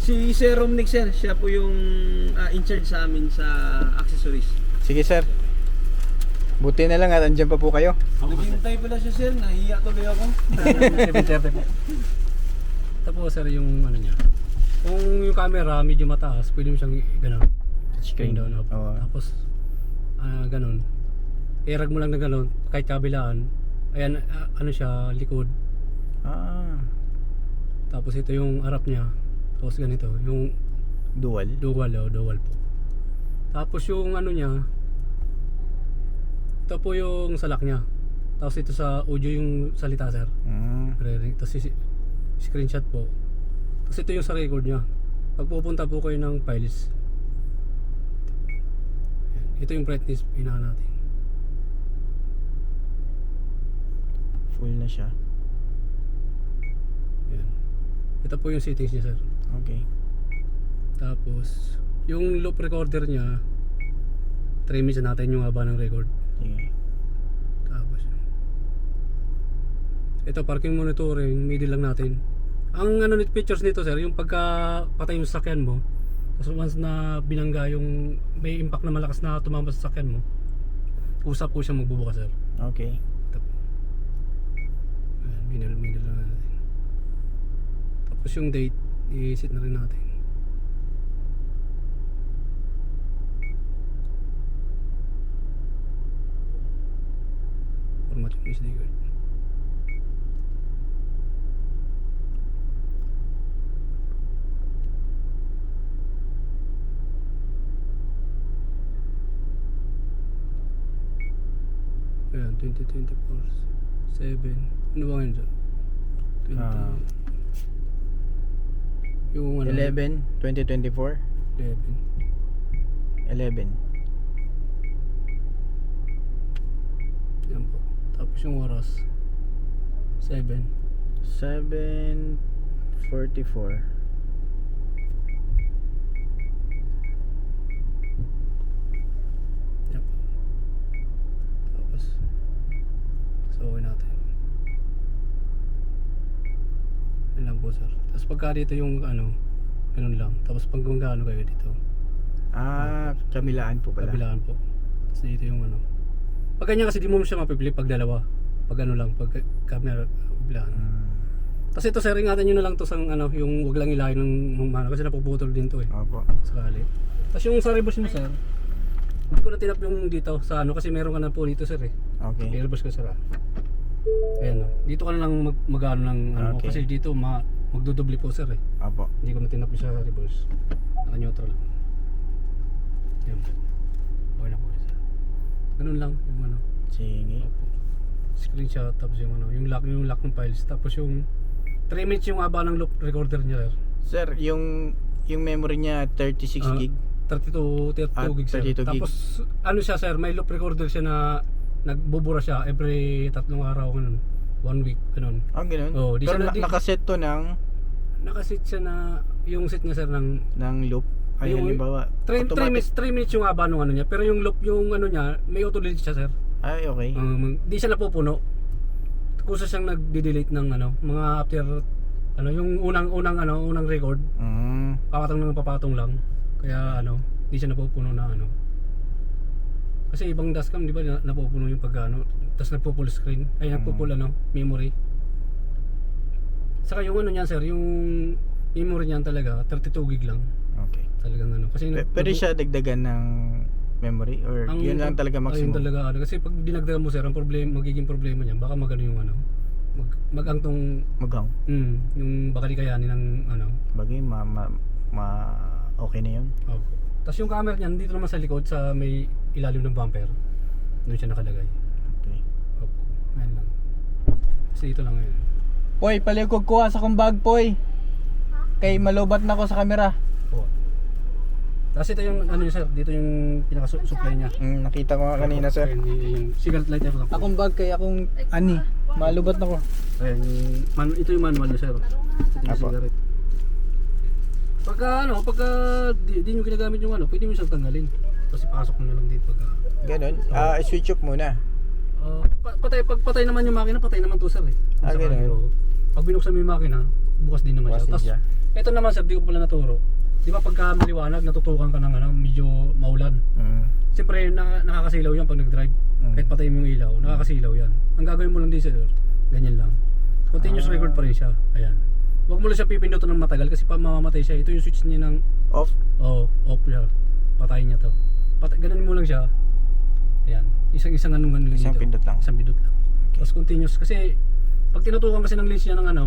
Si Sir Romnick sir, siya po yung in charge sa amin sa accessories. Sige sir. Buti na lang at andyan pa po kayo. Naghihintay pala siya sir, nahiya tuloy ako. 730 po. Tapos sir yung ano niya. Kung yung camera medyo mataas, pwede mo siyang gano'n. Screen down up. Oo. Tapos gano'n. I-rag mo lang na gano'n kahit kabilaan. Ayan ano siya, likod. Ah, Tapos ito yung harap niya. Tapos ganito, yung dual. dual po. Tapos yung ano niya, ito po yung salak niya. Tapos ito sa audio yung salita sir. Tapos screenshot po. Tapos ito yung sa record niya. Pag pupunta po kayo ng files, ito yung brightness pinahan natin. Full na siya. Yan. Ito po yung settings niya sir. Okay. Tapos yung loop recorder niya, 3 minutes na natin yung haba ng record. Sige. Tapos ito parking monitoring, middle lang natin. Ang ano nito features nito sir, yung pagka patay yung sasakyan mo, tapos once na binangga yung may impact na malakas na tumama sa sasakyan mo, usap po siya magbubukas sir. Okay. Ito po. Ayan, middle lang natin. Tapos yung date, i-set na rin natin. Format yung SD card. Ayan, 2024 7. Ano ba ngayon dyan? 20 yung ano, 11, 2024. 11. 11. Yan po. Tapos yung oras 7. 7:44. Yan po. Tapos okay natin. Yan lang po sir. Tapos pagka dito yung ano, ganun lang. Tapos pag gumagano kayo dito, Ah, kabilaan po pala. kabilaan po. Tapos dito yung ano. Pag ganyan kasi di mo siya mapipili pag dalawa. Pag ano lang, pag camera kabilaan. Tapos ito sir, ingatan nyo na lang to sa ano, yung wag lang ilahin ng mana kasi napuputol din to eh. Opo. Sakali. Tapos yung sa reverse mo sir, hindi ko na tinap yung dito sa ano kasi meron ka na po dito sir eh. Okay. I-reverse ko sir ah. Ayan oh. Dito ka na lang mag-ano ng ano Okay. kasi dito magdudubli po sir eh. Opo. Hindi ko na tinap yung sa reverse. Naka-neutral. Ayan po. Okay na po sir. Ganun lang yung ano. Sige. Screenshot tapos yung ano, yung lock ng files tapos yung 3 minutes yung haba ng loop recorder niya sir. Sir, yung memory niya 36 Ah, gig. 32 gigs sir. 32 gig. Tapos ano siya sir, may loop recorder siya na nagbubura siya every 3 araw ganun. 1 week ganun. Ah, ganun. Oh, di Pero siya nakaset to ng Nakasit siya na yung set niya sir ng loop. Ay, Yung- halimbawa, 3 minutes yung haba ng ano niya, pero yung loop yung ano niya, may auto delete siya sir. Ay, okay. Di siya napupuno. Kusa siyang nagde-delete ng ano, mga after ano yung unang record, papatong lang. Kaya ano, di siya napupuno na ano. Kasi ibang dashcam di ba napupuno yung pagano, tapos nagpo-full screen, ay nagpo-full ano, memory. Saka yung ano niyan sir, yung memory niyan talaga 32 gig lang. Okay. Talagang ano, kasi Pwede siya dagdagan ng memory or yun lang talaga Ayun maximum? talaga ano, kasi pag dinagdagan mo sir, ang magiging problema niyan, baka magano yung ano, magangtong Maghang. yung baka di kayanin ng ano. Bagay, okay na yun. Opo. Tapos yung camera niyan dito naman sa likod sa may ilalim ng bumper. Doon siya nakalagay. Okay. Opo. Ayan lang. Kasi ito lang ngayon. Poy, palikog ko sa kong bag, Poy. Kay malubat na ko sa camera. Opo. Tapos ito yung ano yun sir, dito yung pinaka-supply niya. Nakita ko nga kanina, sir. Ayan, yung cigarette lighter lang po. Akong bag kay akong ani. Malubat na ko. Ayan, ito yung manual niya sir. Ito yung Apo. cigarette. Pagka di nyo ginagamit yung ano, pwede mo siyang tanggalin. Kasi pasok mo na lang dito pagka Ganon. Switch off muna. pag patay naman yung makina, patay naman to sir eh. Ganun. Pag binuksan mo yung makina, bukas din naman Bukas din siya. siya. Ito naman sir, di ko pala naturo. Di ba pagka maliwanag, natutukan ka ng ano, medyo maulan. Siyempre, nakakasilaw yan pag nag-drive. Kahit patayin mo yung ilaw, nakakasilaw yan. Ang gagawin mo lang din sir, ganyan lang. Continuous record pa rin siya. Ayan. Huwag mo lang siya pipindutan ng matagal kasi pa mamamatay siya. Ito yung switch niya ng Off? Oo, off siya. Patayin niya to. Ganan mo lang siya. Ayan. Isang anong ganun lang Isang dito. pindot lang. Isang pindot lang. Okay. Tapos continuous kasi pag tinutukan kasi ng lens niya ng ano,